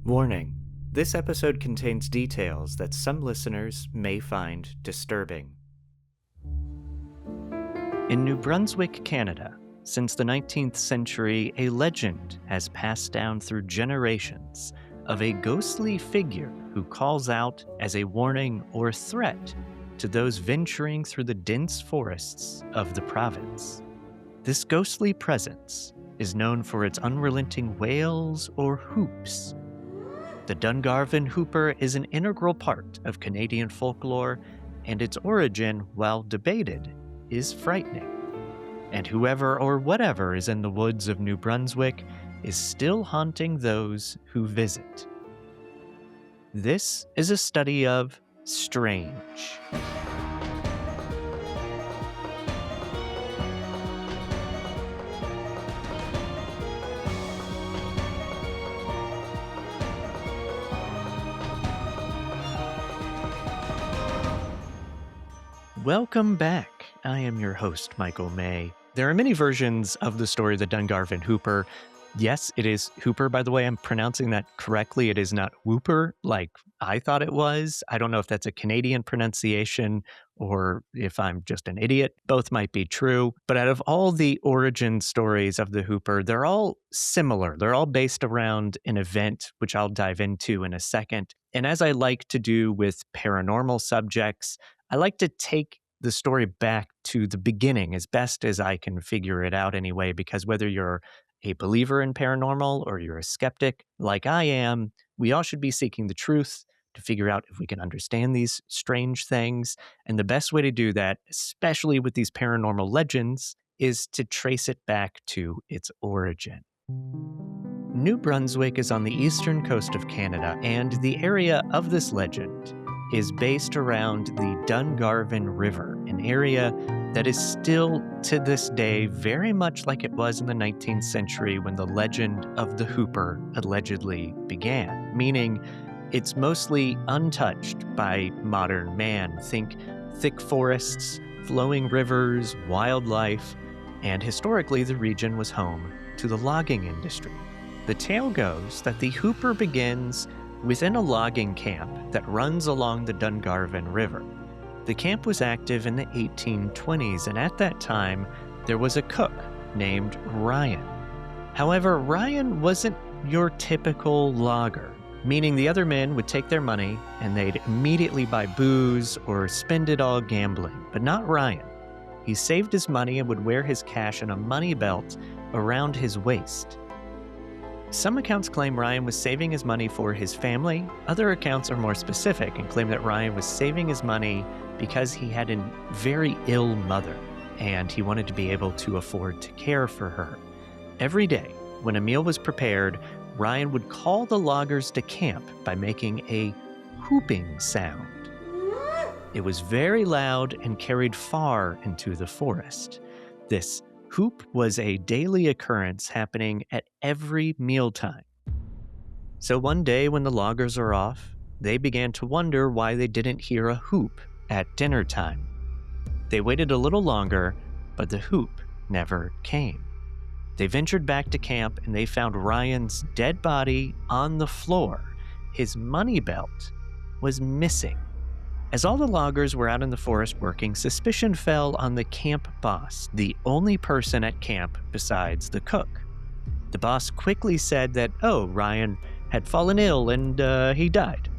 Warning: this episode contains details that some listeners may find disturbing. In New Brunswick, Canada, since the 19th century, a legend has passed down through generations of a ghostly figure who calls out as a warning or threat to those venturing through the dense forests of the province. This ghostly presence is known for its unrelenting wails or whoops. The Dungarvon Whooper is an integral part of Canadian folklore, and its origin, while debated, is frightening. And whoever or whatever is in the woods of New Brunswick is still haunting those who visit. This is a study of strange. Welcome back. I am your host, Michael May. There are many versions of the story of the Dungarvon Whooper. Yes, it is Whooper, by the way. I'm pronouncing that correctly. It is not Whooper, like I thought it was. I don't know if that's a Canadian pronunciation or if I'm just an idiot. Both might be true. But out of all the origin stories of the Whooper, they're all similar. They're all based around an event, which I'll dive into in a second. And as I like to do with paranormal subjects, I like to take the story back to the beginning as best as I can figure it out anyway, because whether you're a believer in paranormal or you're a skeptic like I am, we all should be seeking the truth to figure out if we can understand these strange things. And the best way to do that, especially with these paranormal legends, is to trace it back to its origin. New Brunswick is on the eastern coast of Canada, and the area of this legend is based around the Dungarvon River, an area that is still, to this day, very much like it was in the 19th century when the legend of the Whooper allegedly began, meaning it's mostly untouched by modern man. Think thick forests, flowing rivers, wildlife, and historically the region was home to the logging industry. The tale goes that the Whooper begins within a logging camp that runs along the Dungarvon River. The camp was active in the 1820s, and at that time, there was a cook named Ryan. However, Ryan wasn't your typical logger, meaning the other men would take their money and they'd immediately buy booze or spend it all gambling, but not Ryan. He saved his money and would wear his cash in a money belt around his waist. Some accounts claim Ryan was saving his money for his family. Other accounts are more specific and claim that Ryan was saving his money because he had a very ill mother and he wanted to be able to afford to care for her. Every day, when a meal was prepared, Ryan would call the loggers to camp by making a whooping sound. It was very loud and carried far into the forest. This whoop was a daily occurrence happening at every mealtime. So one day when the loggers are off, they began to wonder why they didn't hear a whoop at dinner time. They waited a little longer, but the whoop never came. They ventured back to camp and they found Ryan's dead body on the floor. His money belt was missing. As all the loggers were out in the forest working, suspicion fell on the camp boss, the only person at camp besides the cook. The boss quickly said that, Ryan had fallen ill and he died.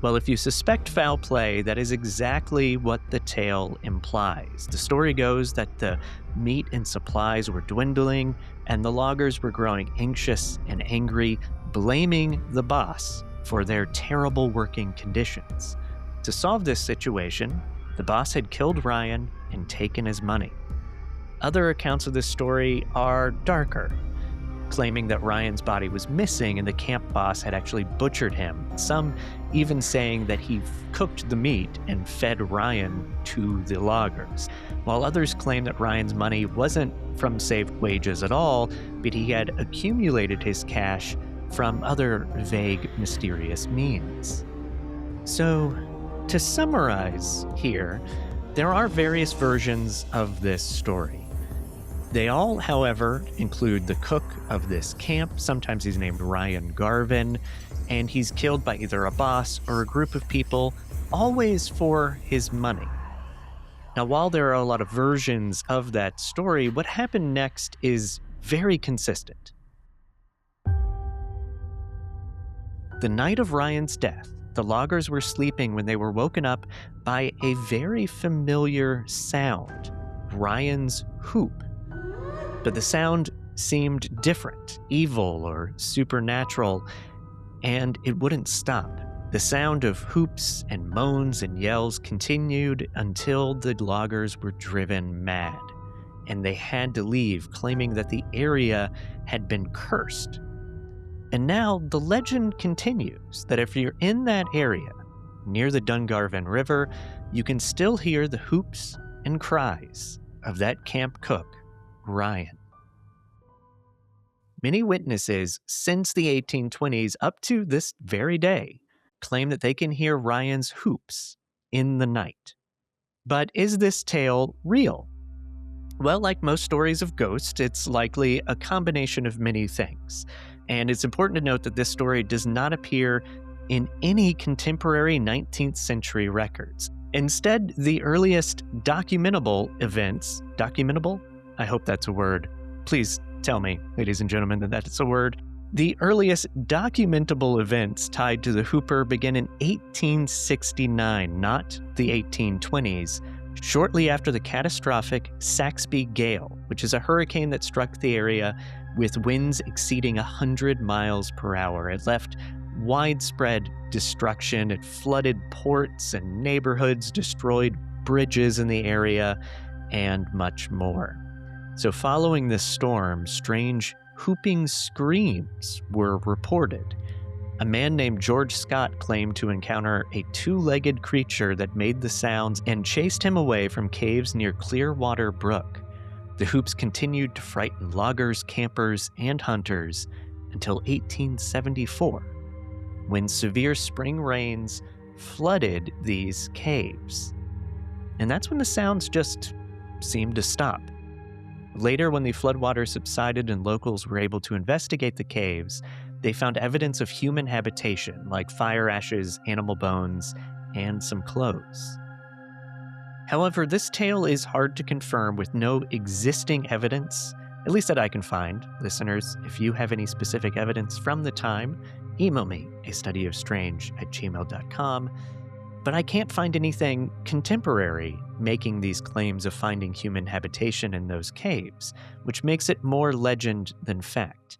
Well, if you suspect foul play, that is exactly what the tale implies. The story goes that the meat and supplies were dwindling and the loggers were growing anxious and angry, blaming the boss for their terrible working conditions. To solve this situation, the boss had killed Ryan and taken his money. Other accounts of this story are darker, claiming that Ryan's body was missing and the camp boss had actually butchered him, some even saying that he cooked the meat and fed Ryan to the loggers, while others claim that Ryan's money wasn't from saved wages at all, but he had accumulated his cash from other vague, mysterious means. So, to summarize here, there are various versions of this story. They all, however, include the cook of this camp. Sometimes he's named Ryan Garvin, and he's killed by either a boss or a group of people, always for his money. Now, while there are a lot of versions of that story, what happened next is very consistent. The night of Ryan's death, the loggers were sleeping when they were woken up by a very familiar sound, Ryan's whoop. But the sound seemed different, evil or supernatural, and it wouldn't stop. The sound of hoops and moans and yells continued until the loggers were driven mad, and they had to leave, claiming that the area had been cursed. And now the legend continues that if you're in that area, near the Dungarvon River, you can still hear the hoops and cries of that camp cook, Ryan. Many witnesses since the 1820s up to this very day claim that they can hear Ryan's hoops in the night. But is this tale real? Well, like most stories of ghosts, it's likely a combination of many things. And it's important to note that this story does not appear in any contemporary 19th century records. Instead, the earliest documentable events, documentable? I hope that's a word. Please tell me, ladies and gentlemen, that that's a word. The earliest documentable events tied to the Whooper begin in 1869, not the 1820s, shortly after the catastrophic Saxby Gale, which is a hurricane that struck the area with winds exceeding 100 miles per hour. It left widespread destruction. It flooded ports and neighborhoods, destroyed bridges in the area, and much more. So following this storm, strange whooping screams were reported. A man named George Scott claimed to encounter a two-legged creature that made the sounds and chased him away from caves near Clearwater Brook. The hoops continued to frighten loggers, campers, and hunters until 1874, when severe spring rains flooded these caves. And that's when the sounds just seemed to stop. Later, when the floodwaters subsided and locals were able to investigate the caves, they found evidence of human habitation, like fire ashes, animal bones, and some clothes. However, this tale is hard to confirm with no existing evidence, at least that I can find. Listeners, if you have any specific evidence from the time, email me, astudyofstrange@gmail.com. But I can't find anything contemporary making these claims of finding human habitation in those caves, which makes it more legend than fact.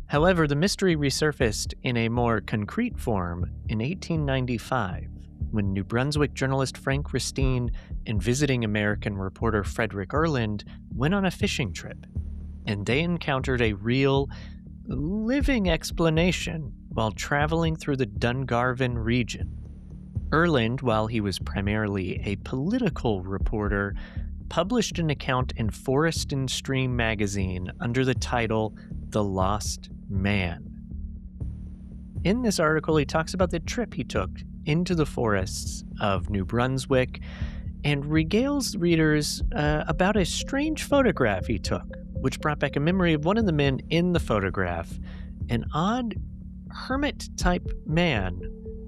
However, the mystery resurfaced in a more concrete form in 1895, when New Brunswick journalist Frank Christine and visiting American reporter Frederick Erland went on a fishing trip, and they encountered a real, living explanation while traveling through the Dungarvon region. Erland, while he was primarily a political reporter, published an account in Forest and Stream magazine under the title The Lost Man. In this article, he talks about the trip he took into the forests of New Brunswick and regales readers about a strange photograph he took, which brought back a memory of one of the men in the photograph, an odd hermit-type man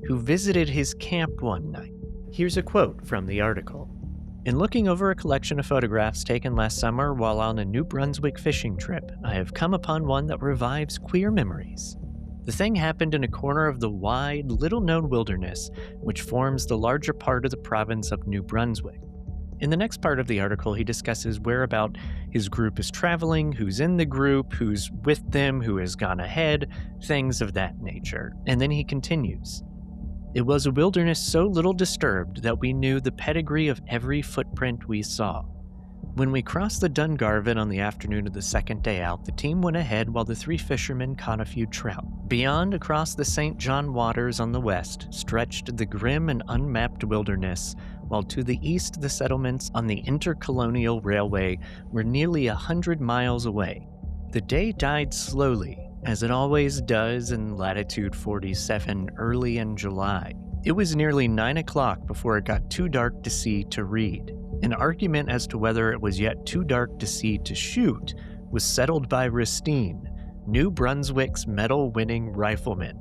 who visited his camp one night. Here's a quote from the article. "In looking over a collection of photographs taken last summer while on a New Brunswick fishing trip, I have come upon one that revives queer memories. The thing happened in a corner of the wide, little-known wilderness which forms the larger part of the province of New Brunswick. In the next part of the article, he discusses whereabout his group is traveling, who's in the group, who's with them, who has gone ahead, things of that nature. And then he continues. It was a wilderness so little disturbed that we knew the pedigree of every footprint we saw. When we crossed the Dungarvon on the afternoon of the second day out, the team went ahead while the three fishermen caught a few trout. Beyond, across the St. John waters on the west, stretched the grim and unmapped wilderness, while to the east the settlements on the intercolonial railway were nearly 100 miles away. The day died slowly, as it always does in latitude 47 early in July. It was nearly 9 o'clock before it got too dark to see to read. An argument as to whether it was yet too dark to see to shoot was settled by Ristine, New Brunswick's medal-winning rifleman,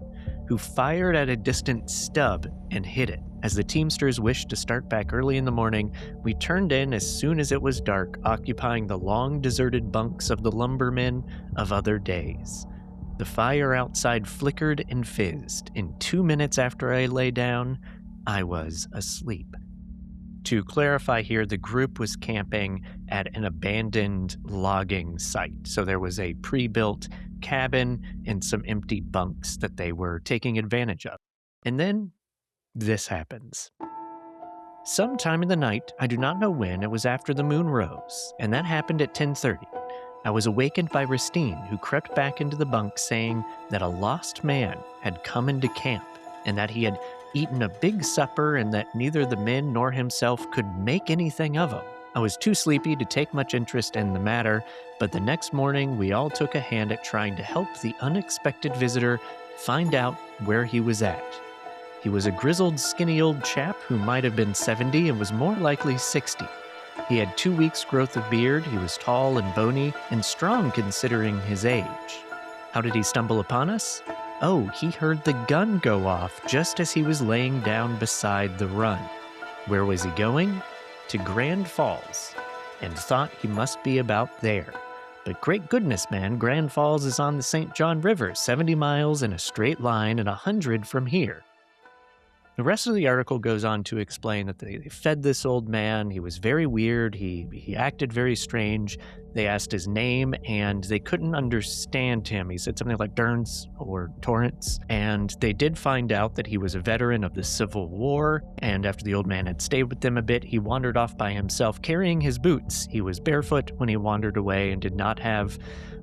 who fired at a distant stub and hit it. As the Teamsters wished to start back early in the morning, we turned in as soon as it was dark, occupying the long deserted bunks of the lumbermen of other days. The fire outside flickered and fizzed. In 2 minutes after I lay down, I was asleep. To clarify here, the group was camping at an abandoned logging site. So there was a pre-built cabin and some empty bunks that they were taking advantage of. And then this happens. Sometime in the night, I do not know when, it was after the moon rose, and that happened at 10:30. I was awakened by Ristine, who crept back into the bunk saying that a lost man had come into camp and that he had eaten a big supper and that neither the men nor himself could make anything of him. I was too sleepy to take much interest in the matter, but the next morning we all took a hand at trying to help the unexpected visitor find out where he was at. He was a grizzled, skinny old chap who might have been 70 and was more likely 60. He had 2 weeks' growth of beard, he was tall and bony, and strong considering his age. How did he stumble upon us? Oh, he heard the gun go off just as he was laying down beside the run. Where was he going? To Grand Falls, and thought he must be about there. But great goodness, man, Grand Falls is on the St. John River, 70 miles in a straight line and 100 from here. The rest of the article goes on to explain that they fed this old man. He was very weird. He acted very strange. They asked his name, and they couldn't understand him. He said something like Durns or Torrance, and they did find out that he was a veteran of the Civil War, and after the old man had stayed with them a bit, he wandered off by himself carrying his boots. He was barefoot when he wandered away and did not have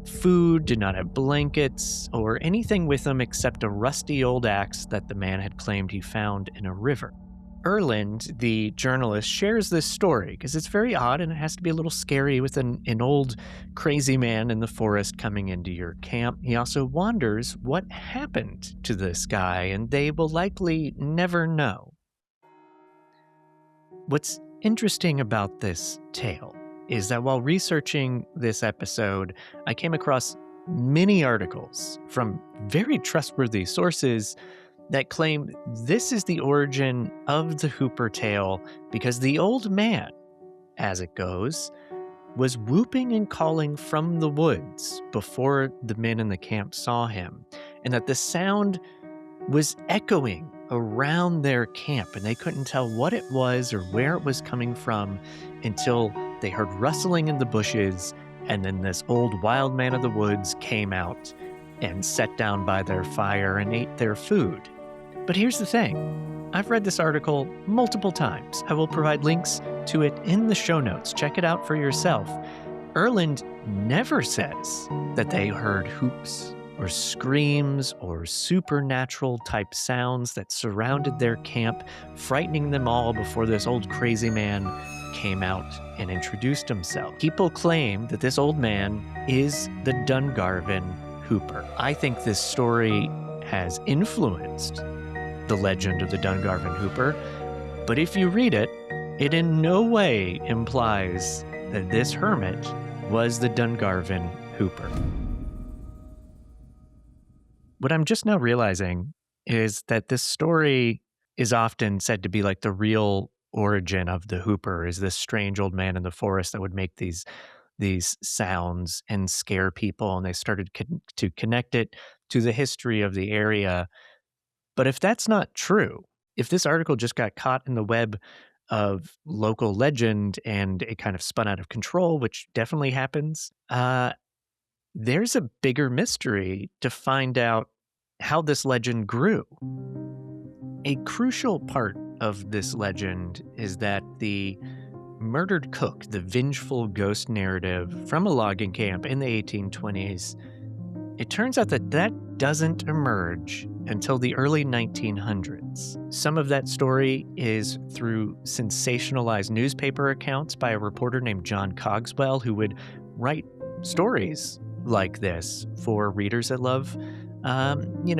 food, did not have blankets, or anything with him except a rusty old axe that the man had claimed he found in a river. Erland, the journalist, shares this story because it's very odd and it has to be a little scary with an old crazy man in the forest coming into your camp. He also wonders what happened to this guy, and they will likely never know. What's interesting about this tale is that while researching this episode, I came across many articles from very trustworthy sources that claim this is the origin of the Whooper tale because the old man, as it goes, was whooping and calling from the woods before the men in the camp saw him, and that the sound was echoing around their camp, and they couldn't tell what it was or where it was coming from until they heard rustling in the bushes, and then this old wild man of the woods came out and sat down by their fire and ate their food. But here's the thing. I've read this article multiple times. I will provide links to it in the show notes. Check it out for yourself. Erland never says that they heard hoops or screams or supernatural type sounds that surrounded their camp, frightening them all before this old crazy man came out and introduced himself. People claim that this old man is the Dungarvon Whooper. I think this story has influenced the legend of the Dungarvon Whooper, but if you read it, it in no way implies that this hermit was the Dungarvon Whooper. What I'm just now realizing is that this story is often said to be like the real origin of the Whooper, is this strange old man in the forest that would make these sounds and scare people, and they started to connect it to the history of the area. But if that's not true, if this article just got caught in the web of local legend and it kind of spun out of control, which definitely happens, there's a bigger mystery to find out how this legend grew. A crucial part of this legend is that the murdered cook, the vengeful ghost narrative from a logging camp in the 1820s, it turns out that doesn't emerge until the early 1900s. Some of that story is through sensationalized newspaper accounts by a reporter named John Cogswell, who would write stories like this for readers that love,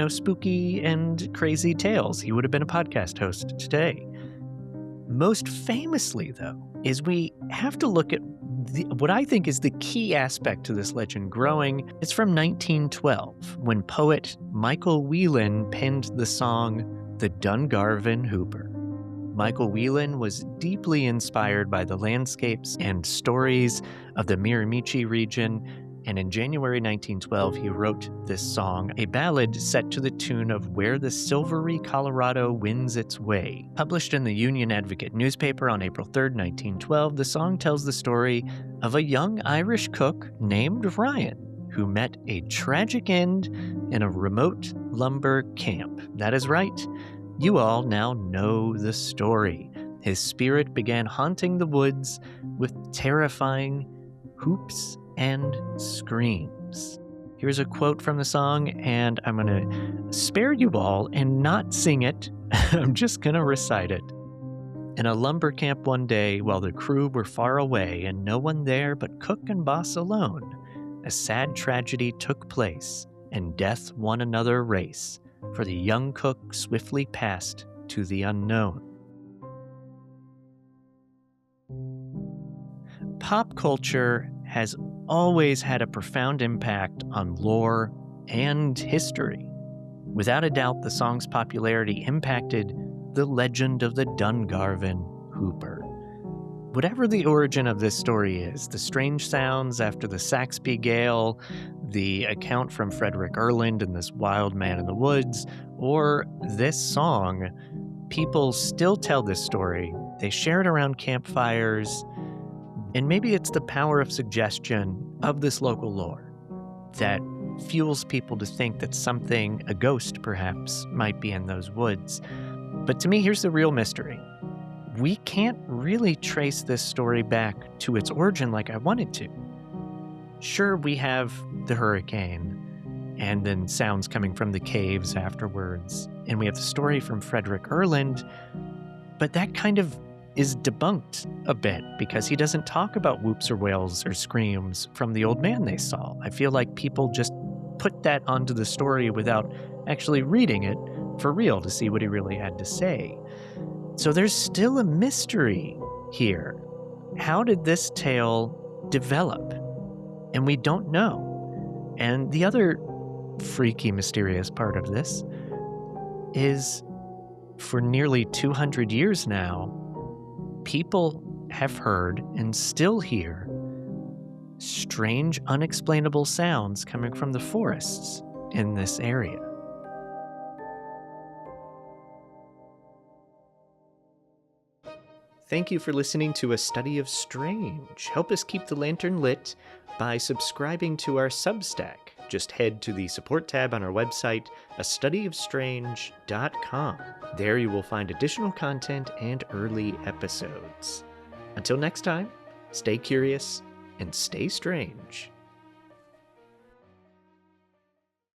spooky and crazy tales. He would have been a podcast host today. Most famously, though, is we have to look at what I think is the key aspect to this legend growing. It's from 1912, when poet Michael Whelan penned the song The Dungarvon Whooper. Michael Whelan was deeply inspired by the landscapes and stories of the Miramichi region, and in January 1912 he wrote this song, a ballad set to the tune of Where the Silvery Colorado Wins Its Way. Published in the Union Advocate newspaper on April 3, 1912, the song tells the story of a young Irish cook named Ryan, who met a tragic end in a remote lumber camp. That is right. You all now know the story. His spirit began haunting the woods with terrifying whoops and screams. Here's a quote from the song, and I'm going to spare you all and not sing it. I'm just going to recite it. In a lumber camp one day, while the crew were far away and no one there but cook and boss alone, a sad tragedy took place, and death won another race. For the young cook swiftly passed to the unknown. Pop culture has always had a profound impact on lore and history. Without a doubt, the song's popularity impacted the legend of the Dungarvon Whooper. Whatever the origin of this story is, the strange sounds after the Saxby Gale, the account from Frederick Erland and this wild man in the woods, or this song, people still tell this story. They share it around campfires, and maybe it's the power of suggestion of this local lore that fuels people to think that something, a ghost perhaps, might be in those woods. But to me, here's the real mystery. We can't really trace this story back to its origin like I wanted to. Sure, we have the hurricane, and then sounds coming from the caves afterwards, and we have the story from Frederick Erland, but that kind of is debunked a bit because he doesn't talk about whoops or wails or screams from the old man they saw. I feel like people just put that onto the story without actually reading it for real to see what he really had to say. So there's still a mystery here. How did this tale develop? And we don't know. And the other freaky, mysterious part of this is for nearly 200 years now, people have heard and still hear strange, unexplainable sounds coming from the forests in this area. Thank you for listening to A Study of Strange. Help us keep the lantern lit by subscribing to our Substack. Just head to the support tab on our website, astudyofstrange.com. There you will find additional content and early episodes. Until next time, stay curious and stay strange.